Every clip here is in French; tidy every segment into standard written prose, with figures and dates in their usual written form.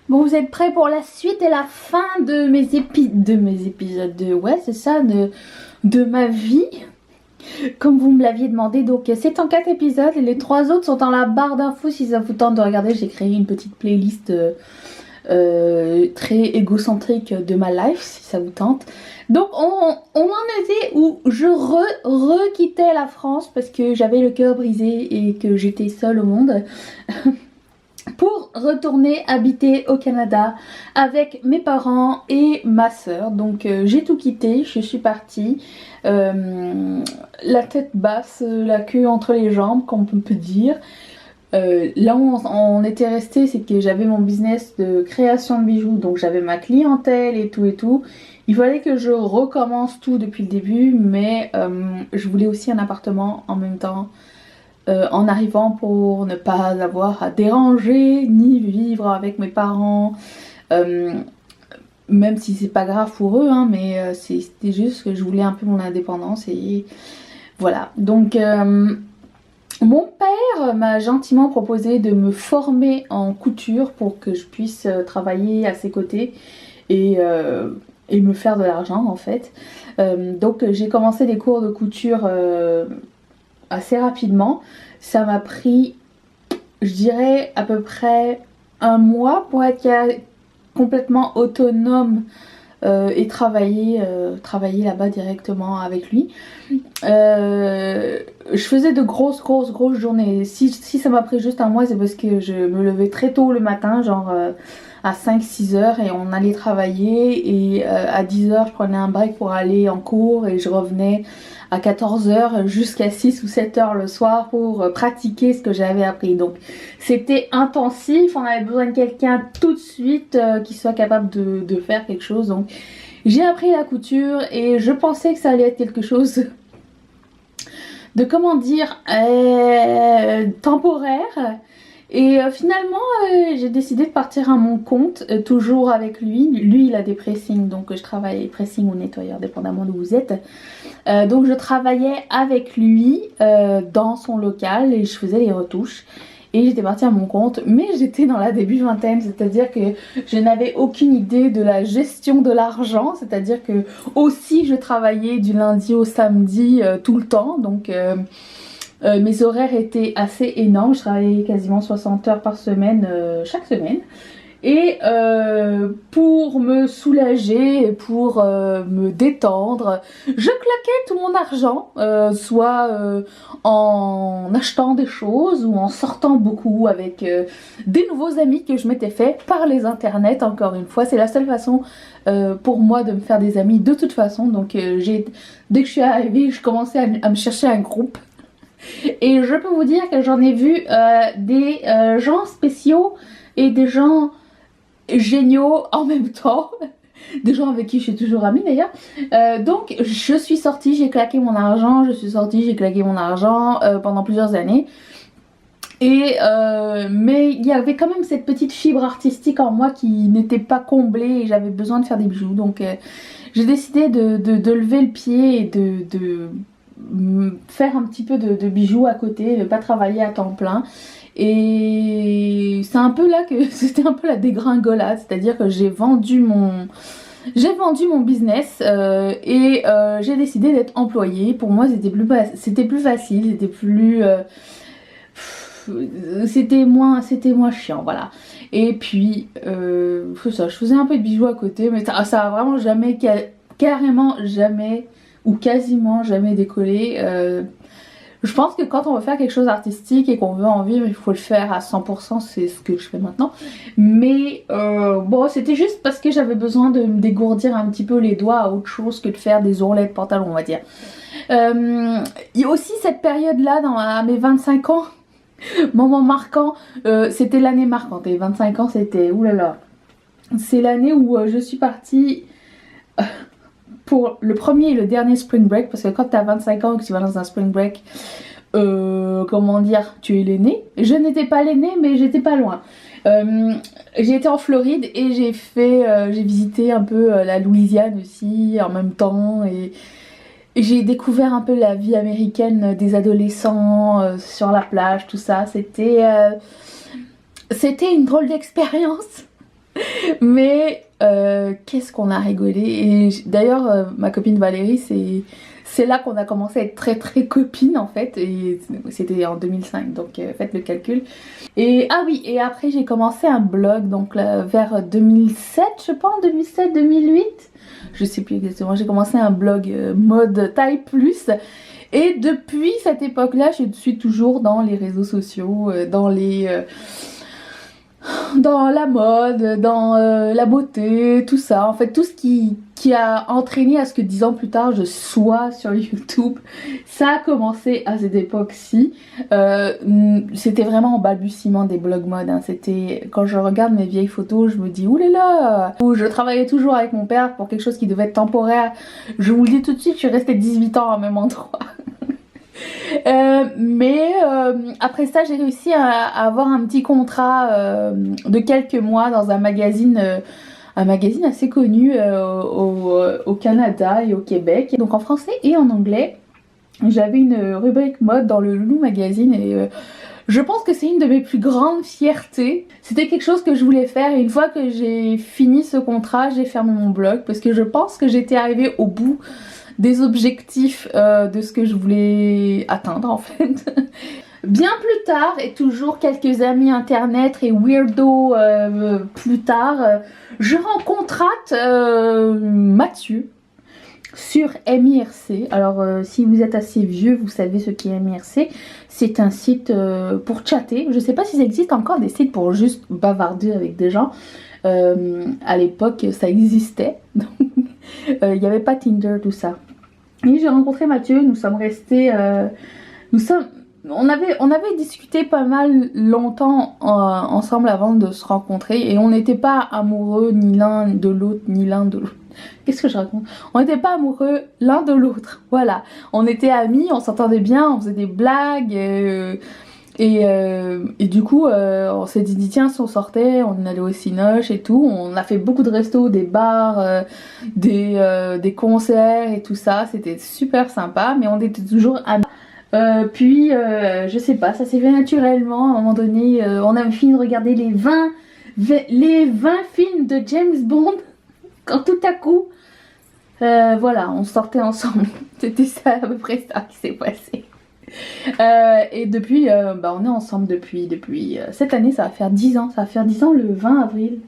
Bon, vous êtes prêts pour la suite et la fin de mes épisodes ouais, c'est ça, de ma vie, comme vous me l'aviez demandé. Donc, c'est en 4 épisodes et les 3 autres sont dans la barre d'infos si ça vous tente de regarder. J'ai créé une petite playlist très égocentrique de ma life, si ça vous tente. Donc, on en était où je quittais la France parce que j'avais le cœur brisé et que j'étais seule au monde. Pour retourner habiter au Canada avec mes parents et ma soeur. Donc j'ai tout quitté, je suis partie, la tête basse, la queue entre les jambes, comme on peut dire. Là où on était resté, c'est que j'avais mon business de création de bijoux, donc j'avais ma clientèle et tout. Il fallait que je recommence tout depuis le début, mais je voulais aussi un appartement en même temps. En arrivant pour ne pas avoir à déranger ni vivre avec mes parents, même si c'est pas grave pour eux, hein, mais c'était juste que je voulais un peu mon indépendance et voilà. Donc mon père m'a gentiment proposé de me former en couture pour que je puisse travailler à ses côtés et me faire de l'argent en fait. Donc j'ai commencé des cours de couture assez rapidement. Ça m'a pris, je dirais, à peu près un mois pour être complètement autonome et travailler là-bas directement avec lui. Je faisais de grosses journées. Si ça m'a pris juste un mois, c'est parce que je me levais très tôt le matin, genre à 5-6 heures, et on allait travailler, et à 10 heures je prenais un break pour aller en cours et je revenais à 14 heures jusqu'à 6 ou 7 heures le soir pour pratiquer ce que j'avais appris. Donc c'était intensif, on avait besoin de quelqu'un tout de suite qui soit capable de faire quelque chose. Donc j'ai appris la couture et je pensais que ça allait être quelque chose de, comment dire, temporaire. Et finalement j'ai décidé de partir à mon compte, toujours avec lui. Lui il a des pressings, donc je travaille pressing ou nettoyeur dépendamment d'où vous êtes. Donc je travaillais avec lui dans son local et je faisais les retouches. Et j'étais partie à mon compte, mais j'étais dans la début vingtaine, c'est-à-dire que je n'avais aucune idée de la gestion de l'argent, c'est-à-dire que aussi je travaillais du lundi au samedi tout le temps, donc mes horaires étaient assez énormes, je travaillais quasiment 60 heures par semaine chaque semaine. Et pour me soulager, pour me détendre, je claquais tout mon argent, soit en achetant des choses ou en sortant beaucoup avec des nouveaux amis que je m'étais fait par les internets. Encore une fois, c'est la seule façon pour moi de me faire des amis de toute façon. Donc dès que je suis arrivée, je commençais à me chercher un groupe. Et je peux vous dire que j'en ai vu des gens spéciaux et des gens géniaux en même temps, des gens avec qui je suis toujours amie d'ailleurs. Donc je suis sortie, j'ai claqué mon argent, pendant plusieurs années. Et mais il y avait quand même cette petite fibre artistique en moi qui n'était pas comblée et j'avais besoin de faire des bijoux. Donc j'ai décidé de lever le pied et de faire un petit peu de bijoux à côté, de pas travailler à temps plein. Et c'est un peu là que c'était un peu la dégringolade, c'est-à-dire que j'ai vendu mon business et j'ai décidé d'être employée. Pour moi c'était plus facile, c'était moins chiant, voilà. Et puis ça, je faisais un peu de bijoux à côté, mais ça a vraiment jamais, carrément jamais ou quasiment jamais décollé. Je pense que quand on veut faire quelque chose d'artistique et qu'on veut en vivre, il faut le faire à 100%, c'est ce que je fais maintenant. Mais bon, c'était juste parce que j'avais besoin de me dégourdir un petit peu les doigts à autre chose que de faire des ourlets de pantalon, on va dire. Il y a aussi cette période-là, à mes 25 ans, moment marquant, c'était l'année marquante. Et 25 ans, c'était, oulala, c'est l'année où je suis partie pour le premier et le dernier spring break, parce que quand tu as 25 ans et que tu vas dans un spring break, comment dire, tu es l'aîné. Je n'étais pas l'aîné, mais j'étais pas loin. J'ai été en Floride et j'ai visité un peu la Louisiane aussi en même temps, et j'ai découvert un peu la vie américaine des adolescents sur la plage, tout ça. C'était une drôle d'expérience. Mais qu'est-ce qu'on a rigolé. Et d'ailleurs, ma copine Valérie, c'est là qu'on a commencé à être très très copines en fait. Et c'était en 2005, donc faites le calcul. Et ah oui, et après j'ai commencé un blog, donc là, vers 2007, je pense, 2007-2008. Je sais plus exactement, j'ai commencé un blog mode taille plus. Et depuis cette époque-là, je suis toujours dans les réseaux sociaux, dans la mode, dans la beauté, tout ça. En fait, tout ce qui a entraîné à ce que 10 ans plus tard, je sois sur YouTube. Ça a commencé à cette époque-ci. C'était vraiment en balbutiement des blogs mode. Hein. C'était, quand je regarde mes vieilles photos, je me dis, oulala, où je travaillais toujours avec mon père pour quelque chose qui devait être temporaire. Je vous le dis tout de suite, je suis restée 18 ans au même endroit. Mais après ça j'ai réussi à avoir un petit contrat de quelques mois dans un magazine assez connu au Canada et au Québec, donc en français et en anglais. J'avais une rubrique mode dans le Loulou magazine et je pense que c'est une de mes plus grandes fiertés. C'était quelque chose que je voulais faire et une fois que j'ai fini ce contrat, j'ai fermé mon blog parce que je pense que j'étais arrivée au bout des objectifs de ce que je voulais atteindre en fait. Bien plus tard, et toujours quelques amis internet et weirdo plus tard, je rencontre Mathieu sur MIRC. Alors si vous êtes assez vieux, vous savez ce qu'est MIRC. C'est un site pour chatter. Je sais pas si ça existe encore des sites pour juste bavarder avec des gens. À l'époque ça existait. Il n'y avait pas Tinder, tout ça. Et j'ai rencontré Mathieu, nous sommes restés... on avait discuté pas mal longtemps ensemble avant de se rencontrer. Et on n'était pas amoureux ni l'un de l'autre, ni l'un de l'autre. Qu'est-ce que je raconte? On n'était pas amoureux l'un de l'autre. Voilà. On était amis, on s'entendait bien, on faisait des blagues... Et du coup, on s'est dit tiens, si on sortait, on allait au Cinoche et tout. On a fait beaucoup de restos, des bars, des concerts et tout ça. C'était super sympa, mais on était toujours amis. Puis, je sais pas, ça s'est fait naturellement. À un moment donné, on avait fini de regarder les 20 films de James Bond. Quand tout à coup, voilà, on sortait ensemble. C'était ça, à peu près ça qui s'est passé. Et depuis, on est ensemble depuis cette année, ça va faire 10 ans. Ça va faire 10 ans le 20 avril.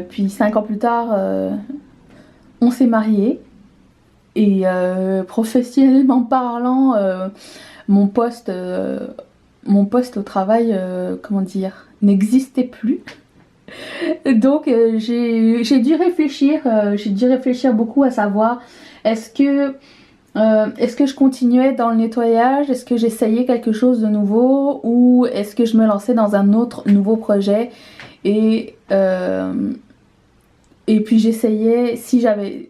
Puis 5 ans plus tard, on s'est mariés. Et professionnellement parlant, mon poste au travail, comment dire, n'existait plus. Donc j'ai dû réfléchir beaucoup à savoir est-ce que je continuais dans le nettoyage, est-ce que j'essayais quelque chose de nouveau ou est-ce que je me lançais dans un autre nouveau projet et puis j'essayais, si j'avais,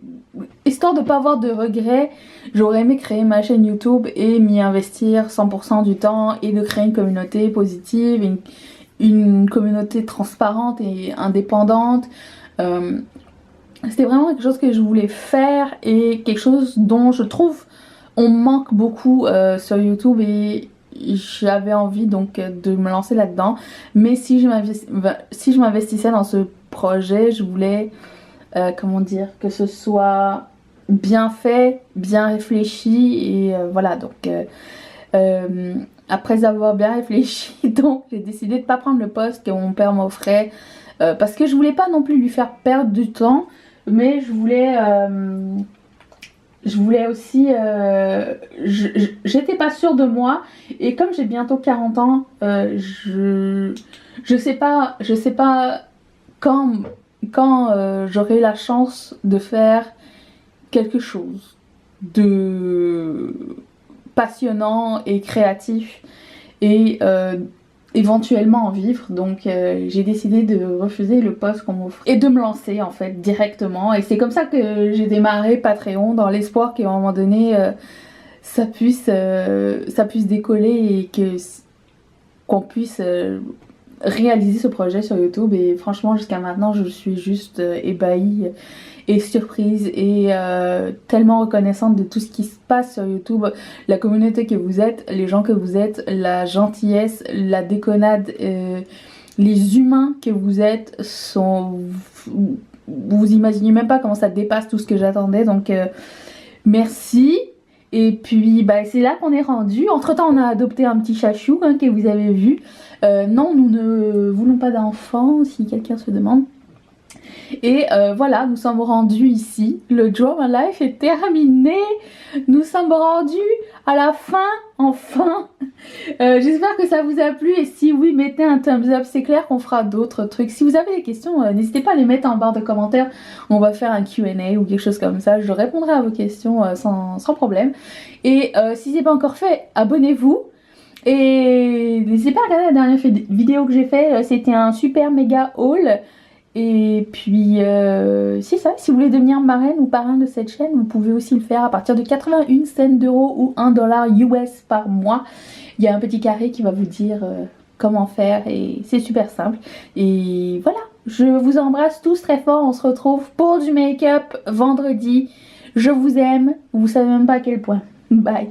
histoire de pas avoir de regrets, j'aurais aimé créer ma chaîne YouTube et m'y investir 100% du temps et de créer une communauté positive, une communauté transparente et indépendante. C'était vraiment quelque chose que je voulais faire et quelque chose dont je trouve on manque beaucoup sur YouTube et j'avais envie donc de me lancer là-dedans. Mais si je m'investissais dans ce projet, je voulais comment dire, que ce soit bien fait, bien réfléchi et voilà. Donc après avoir bien réfléchi, donc j'ai décidé de pas prendre le poste que mon père m'offrait parce que je voulais pas non plus lui faire perdre du temps. Mais je voulais aussi, j'étais pas sûre de moi et comme j'ai bientôt 40 ans, je sais pas quand j'aurai la chance de faire quelque chose de passionnant et créatif et éventuellement en vivre. Donc j'ai décidé de refuser le poste qu'on m'offre et de me lancer en fait directement. Et c'est comme ça que j'ai démarré Patreon, dans l'espoir qu'à un moment donné ça puisse décoller et qu'on puisse réaliser ce projet sur YouTube. Et franchement jusqu'à maintenant je suis juste ébahie et surprise et tellement reconnaissante de tout ce qui se passe sur YouTube, la communauté que vous êtes, les gens que vous êtes, la gentillesse, la déconnade les humains que vous êtes sont... Vous imaginez même pas comment ça dépasse tout ce que j'attendais. Donc merci. Et puis bah, c'est là qu'on est rendu. Entre temps on a adopté un petit chachou hein, que vous avez vu. Non, nous ne voulons pas d'enfants si quelqu'un se demande. Et voilà, nous sommes rendus ici. Le Drama Life est terminé. Nous sommes rendus à la fin, enfin. J'espère que ça vous a plu. Et si oui, mettez un thumbs up. C'est clair qu'on fera d'autres trucs. Si vous avez des questions, n'hésitez pas à les mettre en barre de commentaires. On va faire un Q&A ou quelque chose comme ça. Je répondrai à vos questions sans problème. Et si ce n'est pas encore fait, abonnez-vous. Et n'hésitez pas à regarder la dernière vidéo que j'ai fait. C'était un super méga haul. Et puis c'est ça, si vous voulez devenir marraine ou parrain de cette chaîne, vous pouvez aussi le faire à partir de 81 cents d'euros ou 1 dollar US par mois. Il y a un petit carré qui va vous dire comment faire et c'est super simple. Et voilà, je vous embrasse tous très fort, on se retrouve pour du make-up vendredi. Je vous aime, vous savez même pas à quel point. Bye.